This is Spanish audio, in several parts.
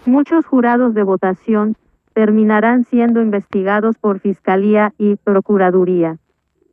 Muchos jurados de votación terminarán siendo investigados por Fiscalía y Procuraduría.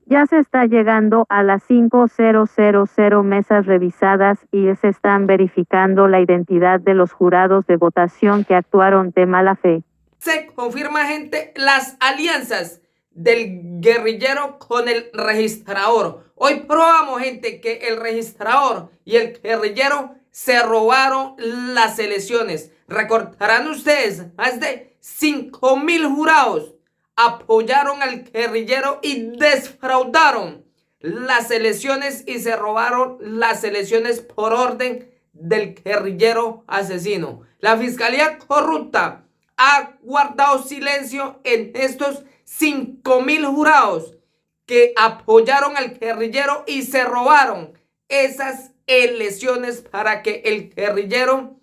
Ya se está llegando a las 5.000 mesas revisadas y se están verificando la identidad de los jurados de votación que actuaron de mala fe. Se confirma, gente, las alianzas del guerrillero con el registrador. Hoy probamos, gente, que el registrador y el guerrillero se robaron las elecciones. Recordarán ustedes, más de 5.000 jurados apoyaron al guerrillero y defraudaron las elecciones y se robaron las elecciones por orden del guerrillero asesino. La fiscalía corrupta ha guardado silencio en estos 5.000 jurados que apoyaron al guerrillero y se robaron esas elecciones para que el guerrillero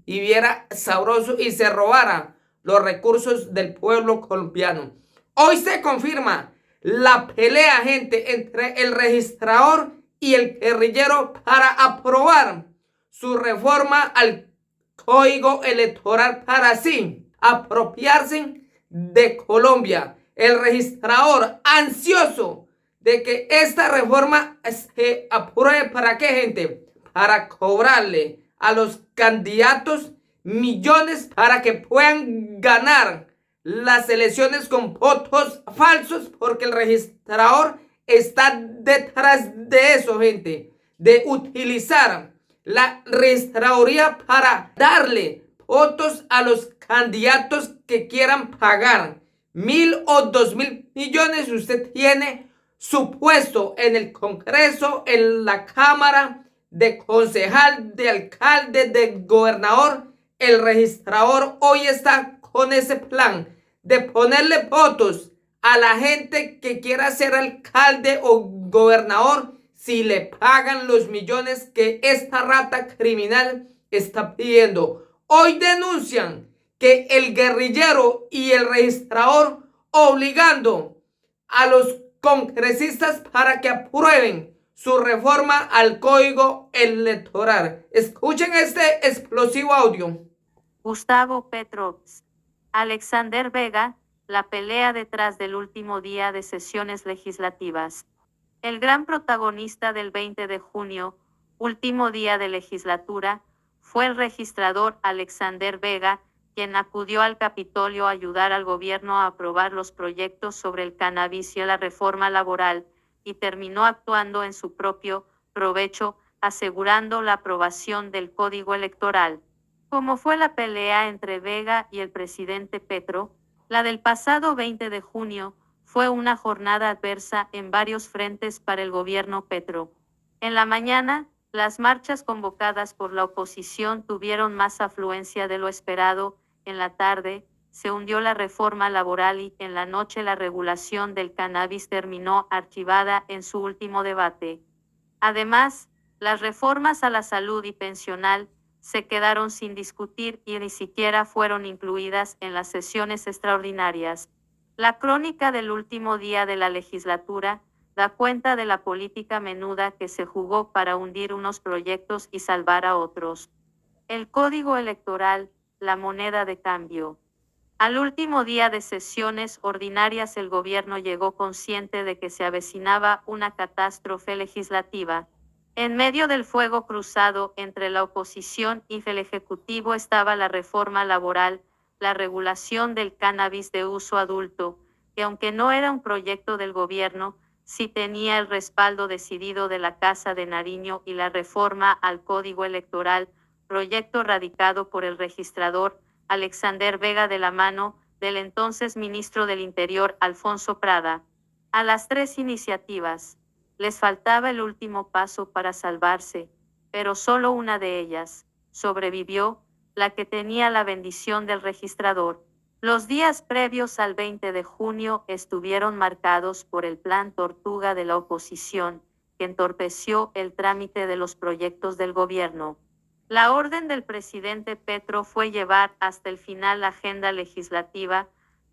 viviera sabroso y se robara los recursos del pueblo colombiano. Hoy se confirma la pelea, gente, entre el registrador y el guerrillero para aprobar su reforma al Código Electoral para así apropiarse de Colombia. El registrador ansioso de que esta reforma se apruebe. ¿Para qué, gente? Para cobrarle a los candidatos millones para que puedan ganar las elecciones con votos falsos, porque el registrador está detrás de eso, gente, de utilizar la registraduría para darle votos a los candidatos que quieran pagar 1.000 o 2.000 millones. Usted tiene su puesto en el Congreso, en la Cámara, de concejal, de alcalde, de gobernador. El registrador hoy está con ese plan de ponerle votos a la gente que quiera ser alcalde o gobernador si le pagan los millones que esta rata criminal está pidiendo. Hoy denuncian que el guerrillero y el registrador obligando a los congresistas para que aprueben su reforma al Código Electoral. Escuchen este explosivo audio. Gustavo Petro, Alexander Vega, la pelea detrás del último día de sesiones legislativas. El gran protagonista del 20 de junio, último día de legislatura, fue el registrador Alexander Vega, quien acudió al Capitolio a ayudar al gobierno a aprobar los proyectos sobre el cannabis y la reforma laboral, y terminó actuando en su propio provecho, asegurando la aprobación del Código Electoral. Como fue la pelea entre Vega y el presidente Petro, la del pasado 20 de junio fue una jornada adversa en varios frentes para el gobierno Petro. En la mañana, las marchas convocadas por la oposición tuvieron más afluencia de lo esperado. En la tarde, se hundió la reforma laboral y en la noche la regulación del cannabis terminó archivada en su último debate. Además, las reformas a la salud y pensional se quedaron sin discutir y ni siquiera fueron incluidas en las sesiones extraordinarias. La crónica del último día de la legislatura da cuenta de la política menuda que se jugó para hundir unos proyectos y salvar a otros. El Código Electoral, la moneda de cambio. Al último día de sesiones ordinarias el gobierno llegó consciente de que se avecinaba una catástrofe legislativa. En medio del fuego cruzado entre la oposición y el Ejecutivo estaba la reforma laboral, la regulación del cannabis de uso adulto, que aunque no era un proyecto del gobierno, sí tenía el respaldo decidido de la Casa de Nariño, y la reforma al Código Electoral, proyecto radicado por el registrador Alexander Vega de la mano del entonces ministro del Interior Alfonso Prada. A las tres iniciativas les faltaba el último paso para salvarse, pero solo una de ellas sobrevivió, la que tenía la bendición del registrador. Los días previos al 20 de junio estuvieron marcados por el plan Tortuga de la oposición, que entorpeció el trámite de los proyectos del gobierno. La orden del presidente Petro fue llevar hasta el final la agenda legislativa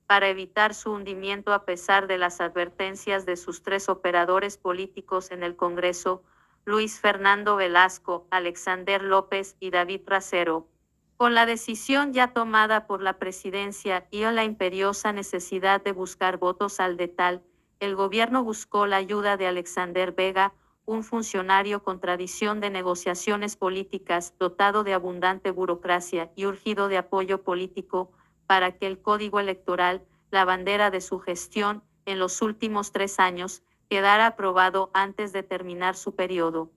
para evitar su hundimiento a pesar de las advertencias de sus tres operadores políticos en el Congreso, Luis Fernando Velasco, Alexander López y David Racero. Con la decisión ya tomada por la presidencia y la imperiosa necesidad de buscar votos al detal, el gobierno buscó la ayuda de Alexander Vega, un funcionario con tradición de negociaciones políticas, dotado de abundante burocracia y urgido de apoyo político, para que el Código Electoral, la bandera de su gestión en los últimos 3 años, quedara aprobado antes de terminar su periodo.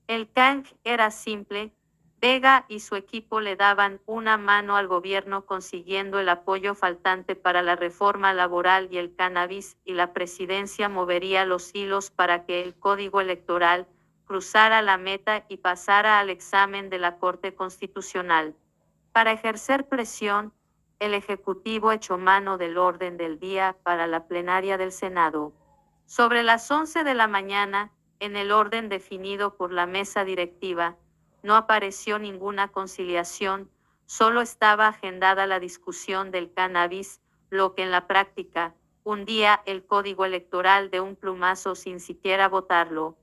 El CANG era simple. Vega y su equipo le daban una mano al gobierno consiguiendo el apoyo faltante para la reforma laboral y el cannabis, y la presidencia movería los hilos para que el Código Electoral cruzara la meta y pasara al examen de la Corte Constitucional. Para ejercer presión, el Ejecutivo echó mano del orden del día para la plenaria del Senado. Sobre las 11 de la mañana, en el orden definido por la mesa directiva, no apareció ninguna conciliación, solo estaba agendada la discusión del cannabis, lo que en la práctica hundía el Código Electoral de un plumazo sin siquiera votarlo.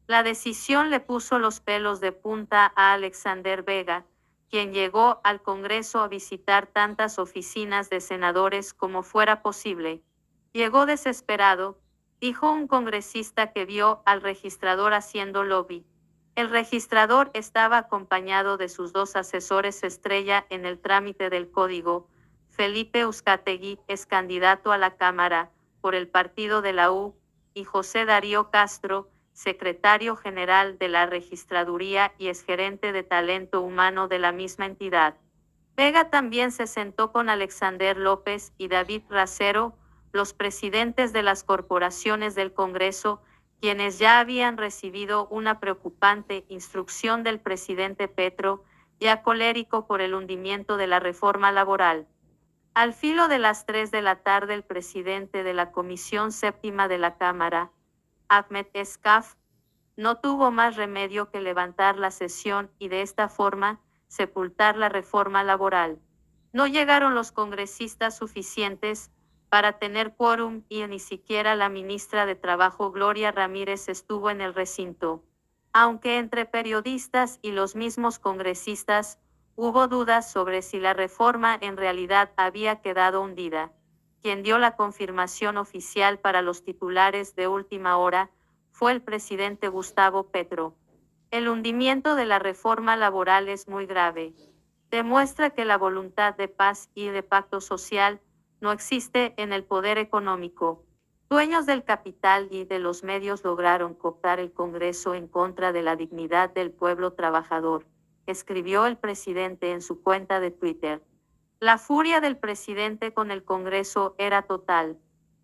La decisión le puso los pelos de punta a Alexander Vega, quien llegó al Congreso a visitar tantas oficinas de senadores como fuera posible. Llegó desesperado, dijo un congresista que vio al registrador haciendo lobby. El registrador estaba acompañado de sus 2 asesores estrella en el trámite del código. Felipe Uzcategui es candidato a la Cámara por el partido de la U, y José Darío Castro, secretario general de la registraduría y exgerente de talento humano de la misma entidad. Vega también se sentó con Alexander López y David Racero, los presidentes de las corporaciones del Congreso, quienes ya habían recibido una preocupante instrucción del presidente Petro, ya colérico por el hundimiento de la reforma laboral. Al filo de las 3 de la tarde, el presidente de la Comisión Séptima de la Cámara, Ahmed Escaf, no tuvo más remedio que levantar la sesión y de esta forma sepultar la reforma laboral. No llegaron los congresistas suficientes para tener quórum y ni siquiera la ministra de Trabajo Gloria Ramírez estuvo en el recinto. Aunque entre periodistas y los mismos congresistas hubo dudas sobre si la reforma en realidad había quedado hundida, quien dio la confirmación oficial para los titulares de última hora fue el presidente Gustavo Petro. El hundimiento de la reforma laboral es muy grave. Demuestra que la voluntad de paz y de pacto social no existe en el poder económico. Dueños del capital y de los medios lograron cooptar el Congreso en contra de la dignidad del pueblo trabajador, escribió el presidente en su cuenta de Twitter. La furia del presidente con el Congreso era total.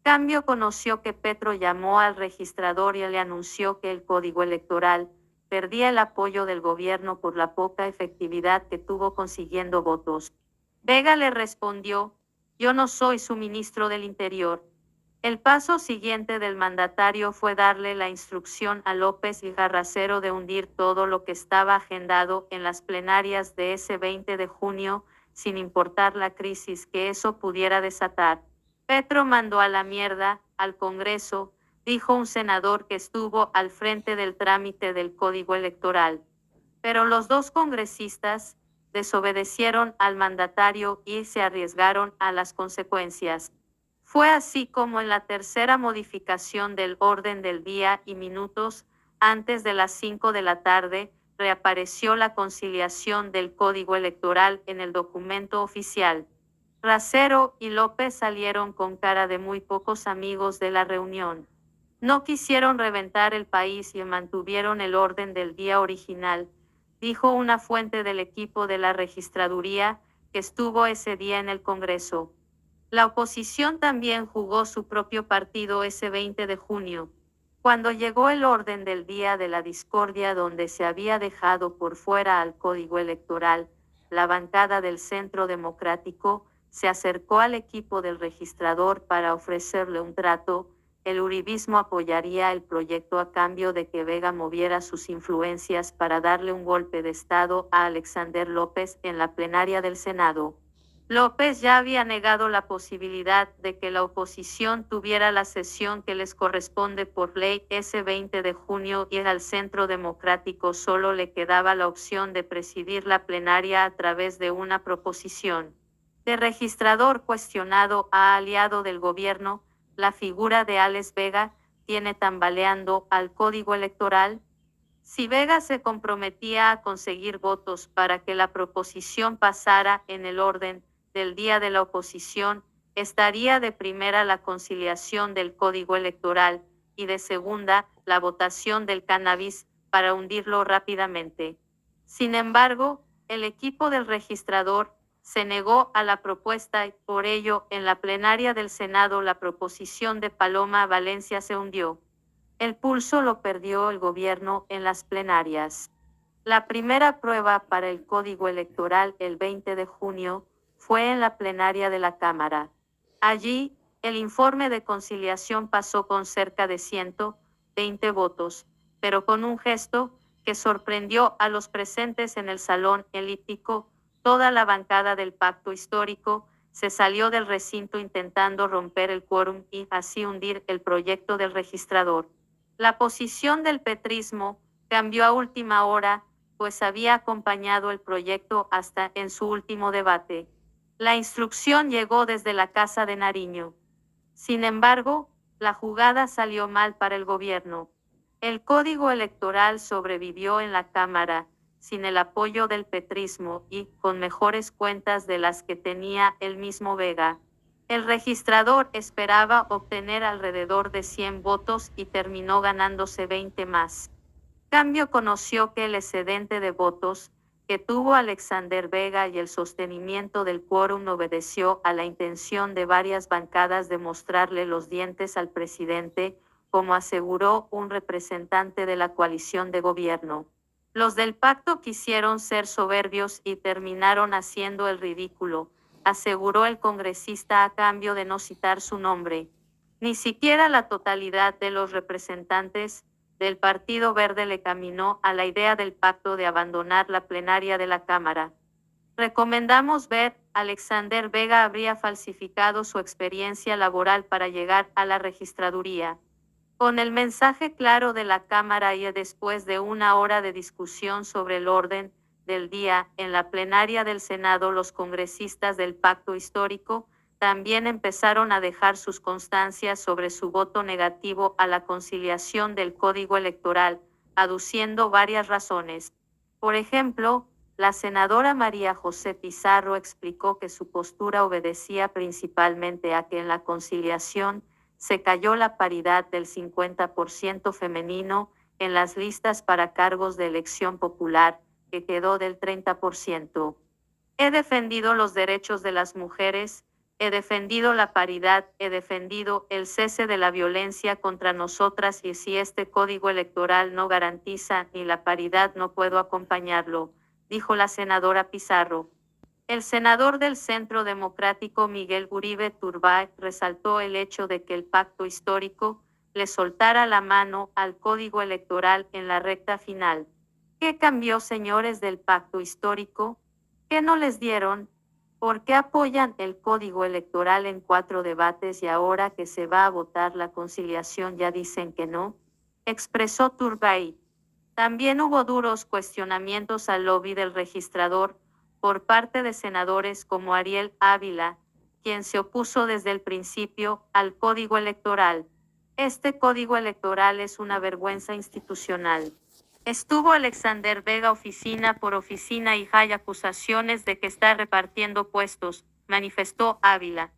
Cambio conoció que Petro llamó al registrador y le anunció que el Código Electoral perdía el apoyo del gobierno por la poca efectividad que tuvo consiguiendo votos. Vega le respondió: yo no soy su ministro del Interior. El paso siguiente del mandatario fue darle la instrucción a López y Garracero de hundir todo lo que estaba agendado en las plenarias de ese 20 de junio, sin importar la crisis que eso pudiera desatar. Petro mandó a la mierda al Congreso, dijo un senador que estuvo al frente del trámite del Código Electoral. Pero los 2 congresistas desobedecieron al mandatario y se arriesgaron a las consecuencias. Fue así como en la tercera modificación del orden del día y minutos antes de las 5 de la tarde, reapareció la conciliación del Código Electoral en el documento oficial. Racero y López salieron con cara de muy pocos amigos de la reunión. No quisieron reventar el país y mantuvieron el orden del día original, dijo una fuente del equipo de la registraduría que estuvo ese día en el Congreso. La oposición también jugó su propio partido ese 20 de junio. Cuando llegó el orden del día de la discordia, donde se había dejado por fuera al Código Electoral, la bancada del Centro Democrático se acercó al equipo del registrador para ofrecerle un trato. El uribismo apoyaría el proyecto a cambio de que Vega moviera sus influencias para darle un golpe de estado a Alexander López en la plenaria del Senado. López ya había negado la posibilidad de que la oposición tuviera la sesión que les corresponde por ley ese 20 de junio y al Centro Democrático solo le quedaba la opción de presidir la plenaria a través de una proposición de registrador cuestionado a aliado del gobierno. La figura de Alex Vega tiene tambaleando al Código Electoral. Si Vega se comprometía a conseguir votos para que la proposición pasara en el orden del día de la oposición, estaría de primera la conciliación del Código Electoral y de segunda la votación del cannabis para hundirlo rápidamente. Sin embargo, el equipo del registrador se negó a la propuesta y por ello en la plenaria del Senado la proposición de Paloma Valencia se hundió. El pulso lo perdió el gobierno en las plenarias. La primera prueba para el Código Electoral el 20 de junio fue en la plenaria de la Cámara. Allí, el informe de conciliación pasó con cerca de 120 votos, pero con un gesto que sorprendió a los presentes en el salón elíptico. Toda la bancada del Pacto Histórico se salió del recinto intentando romper el quórum y así hundir el proyecto del registrador. La posición del petrismo cambió a última hora, pues había acompañado el proyecto hasta en su último debate. La instrucción llegó desde la Casa de Nariño. Sin embargo, la jugada salió mal para el gobierno. El Código Electoral sobrevivió en la Cámara, sin el apoyo del petrismo y con mejores cuentas de las que tenía el mismo Vega. El registrador esperaba obtener alrededor de 100 votos y terminó ganándose 20 más. Cambio conoció que el excedente de votos que tuvo Alexander Vega y el sostenimiento del quórum obedeció a la intención de varias bancadas de mostrarle los dientes al presidente, como aseguró un representante de la coalición de gobierno. Los del pacto quisieron ser soberbios y terminaron haciendo el ridículo, aseguró el congresista a cambio de no citar su nombre. Ni siquiera la totalidad de los representantes del Partido Verde le caminó a la idea del pacto de abandonar la plenaria de la Cámara. Recomendamos ver, Alexander Vega habría falsificado su experiencia laboral para llegar a la registraduría. Con el mensaje claro de la Cámara y después de una hora de discusión sobre el orden del día en la plenaria del Senado, los congresistas del Pacto Histórico también empezaron a dejar sus constancias sobre su voto negativo a la conciliación del Código Electoral, aduciendo varias razones. Por ejemplo, la senadora María José Pizarro explicó que su postura obedecía principalmente a que en la conciliación se cayó la paridad del 50% femenino en las listas para cargos de elección popular, que quedó del 30%. He defendido los derechos de las mujeres, he defendido la paridad, he defendido el cese de la violencia contra nosotras y si este código electoral no garantiza ni la paridad no puedo acompañarlo, dijo la senadora Pizarro. El senador del Centro Democrático Miguel Uribe Turbay resaltó el hecho de que el pacto histórico le soltara la mano al código electoral en la recta final. ¿Qué cambió, señores del pacto histórico? ¿Qué no les dieron? ¿Por qué apoyan el código electoral en 4 debates y ahora que se va a votar la conciliación ya dicen que no? Expresó Turbay. También hubo duros cuestionamientos al lobby del registrador por parte de senadores como Ariel Ávila, quien se opuso desde el principio al código electoral. Este código electoral es una vergüenza institucional. Estuvo Alexander Vega oficina por oficina y hay acusaciones de que está repartiendo puestos, manifestó Ávila.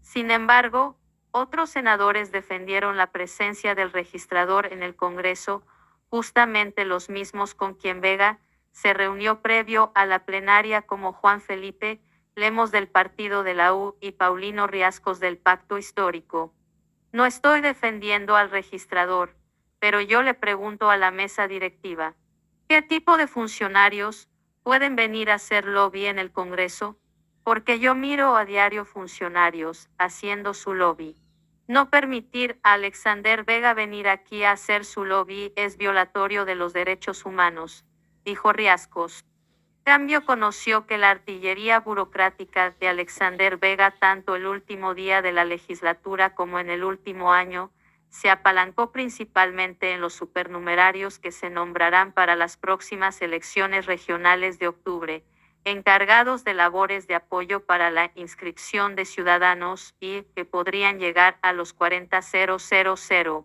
Sin embargo, otros senadores defendieron la presencia del registrador en el Congreso, justamente los mismos con quien Vega se reunió previo a la plenaria, como Juan Felipe Lemos del partido de la U y Paulino Riascos del Pacto Histórico. No estoy defendiendo al registrador, pero yo le pregunto a la mesa directiva, ¿qué tipo de funcionarios pueden venir a hacer lobby en el Congreso? Porque yo miro a diario funcionarios haciendo su lobby. No permitir a Alexander Vega venir aquí a hacer su lobby es violatorio de los derechos humanos, dijo Riascos. cambio conoció que la artillería burocrática de Alexander Vega, tanto el último día de la legislatura como en el último año, se apalancó principalmente en los supernumerarios que se nombrarán para las próximas elecciones regionales de octubre, encargados de labores de apoyo para la inscripción de ciudadanos y que podrían llegar a los 40,000.